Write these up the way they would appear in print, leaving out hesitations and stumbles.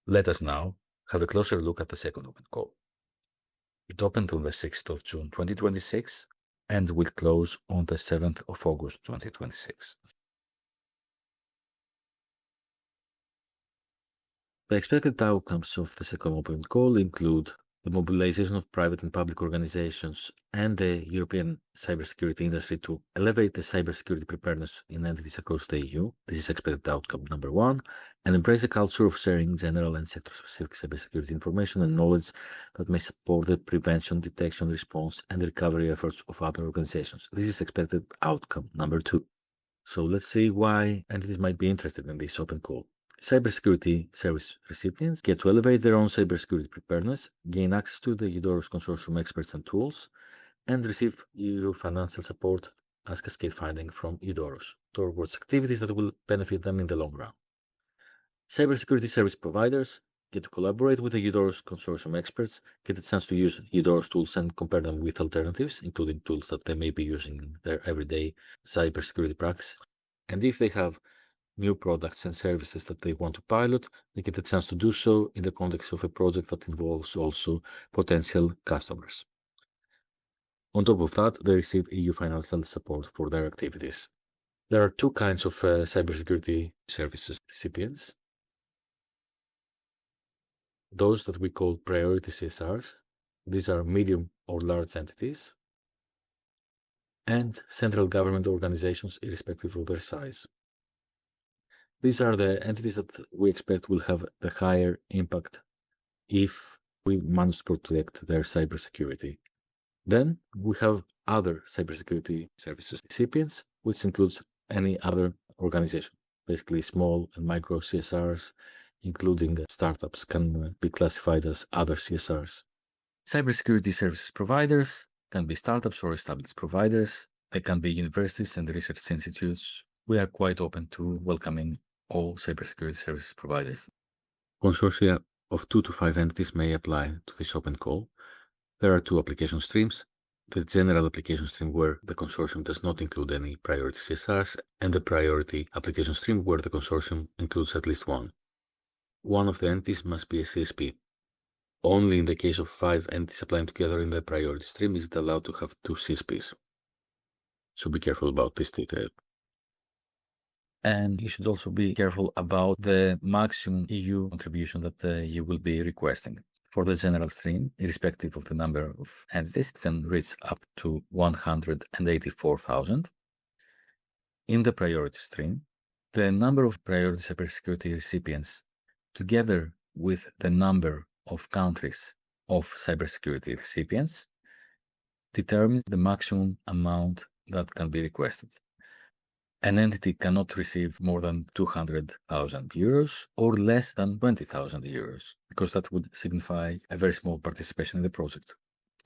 Let us now have a closer look at the second open call. It opened on the 6th of June 2026 and will close on the 7th of August 2026. The expected outcomes of the second open call include the mobilization of private and public organizations and the European cybersecurity industry to elevate the cybersecurity preparedness in entities across the EU. This is expected outcome number one, and embrace a culture of sharing general and sector-specific cybersecurity information and knowledge that may support the prevention, detection, response, and recovery efforts of other organizations. This is expected outcome number two. So let's see why entities might be interested in this open call. Cybersecurity service recipients get to elevate their own cybersecurity preparedness, gain access to the EUDOROS consortium experts and tools, and receive EU financial support as cascade funding from EUDOROS towards activities that will benefit them in the long run. Cybersecurity service providers get to collaborate with the EUDOROS consortium experts, get a chance to use EUDOROS tools and compare them with alternatives, including tools that they may be using in their everyday cybersecurity practice. And if they have new products and services that they want to pilot, they get a chance to do so in the context of a project that involves also potential customers. On top of that, they receive EU financial support for their activities. There are two kinds of cybersecurity services recipients. Those that we call priority CSRs, these are medium or large entities, and central government organizations irrespective of their size. These are the entities that we expect will have the higher impact if we manage to protect their cybersecurity. Then we have other cybersecurity services recipients, which includes any other organization. Basically, small and micro CSRs, including startups, can be classified as other CSRs. Cybersecurity services providers can be startups or established providers. They can be universities and research institutes. We are quite open to welcoming all cybersecurity services providers. Consortia of 2 to 5 entities may apply to this open call. There are two application streams: the general application stream where the consortium does not include any priority CSRs, and the priority application stream where the consortium includes at least one. One of the entities must be a CSP. Only in the case of 5 entities applying together in the priority stream is it allowed to have 2 CSPs. So be careful about this detail. And you should also be careful about the maximum EU contribution that you will be requesting. For the general stream, irrespective of the number of entities, it can reach up to 184,000. In the priority stream, the number of priority cybersecurity recipients, together with the number of countries of cybersecurity recipients, determines the maximum amount that can be requested. An entity cannot receive more than 200,000 euros or less than 20,000 euros, because that would signify a very small participation in the project.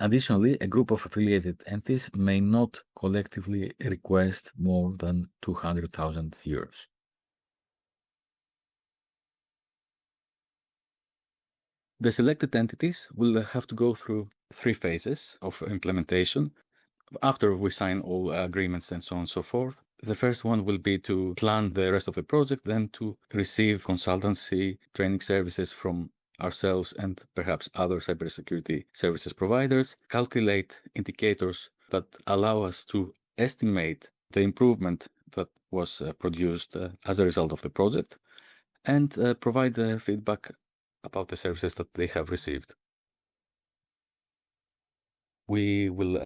Additionally, a group of affiliated entities may not collectively request more than 200,000 euros. The selected entities will have to go through 3 phases of implementation after we sign all agreements and so on and so forth. The first one will be to plan the rest of the project, then to receive consultancy training services from ourselves and perhaps other cybersecurity services providers, calculate indicators that allow us to estimate the improvement that was produced as a result of the project, and provide feedback about the services that they have received. We will,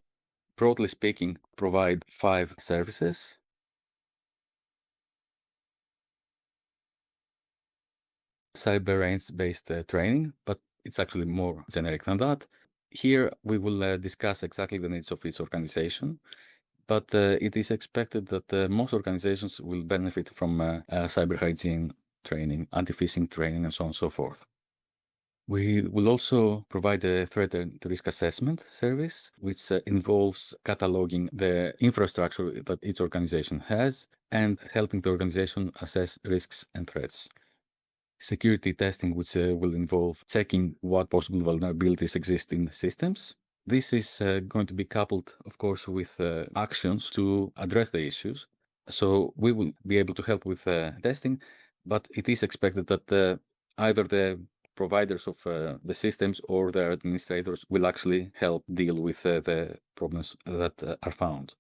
broadly speaking, provide 5 services. Cyber range-based training, but it's actually more generic than that. Here we will discuss exactly the needs of each organization, but it is expected that most organizations will benefit from cyber hygiene training, anti-phishing training, and so on and so forth. We will also provide a threat and risk assessment service, which involves cataloging the infrastructure that each organization has and helping the organization assess risks and threats. Security testing, which will involve checking what possible vulnerabilities exist in systems. This is going to be coupled, of course, with actions to address the issues. So we will be able to help with testing, but it is expected that either the providers of the systems or their administrators will actually help deal with the problems that are found.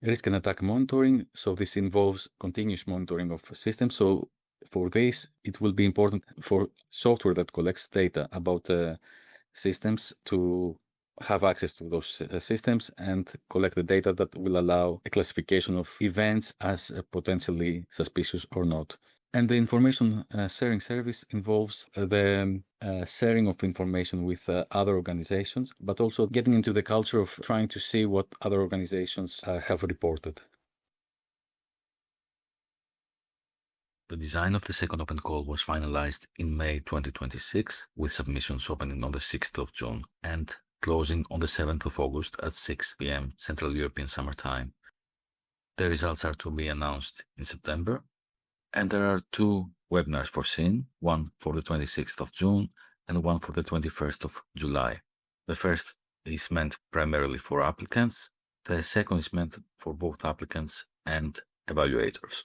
Risk and attack monitoring. So this involves continuous monitoring of systems. So for this, it will be important for software that collects data about systems to have access to those systems and collect the data that will allow a classification of events as potentially suspicious or not. And the information sharing service involves the sharing of information with other organizations, but also getting into the culture of trying to see what other organizations have reported. The design of the second open call was finalized in May 2026, with submissions opening on the 6th of June and closing on the 7th of August at 6 p.m. Central European Summer Time. The results are to be announced in September, and there are 2 webinars foreseen, one for the 26th of June and one for the 21st of July. The first is meant primarily for applicants. The second is meant for both applicants and evaluators.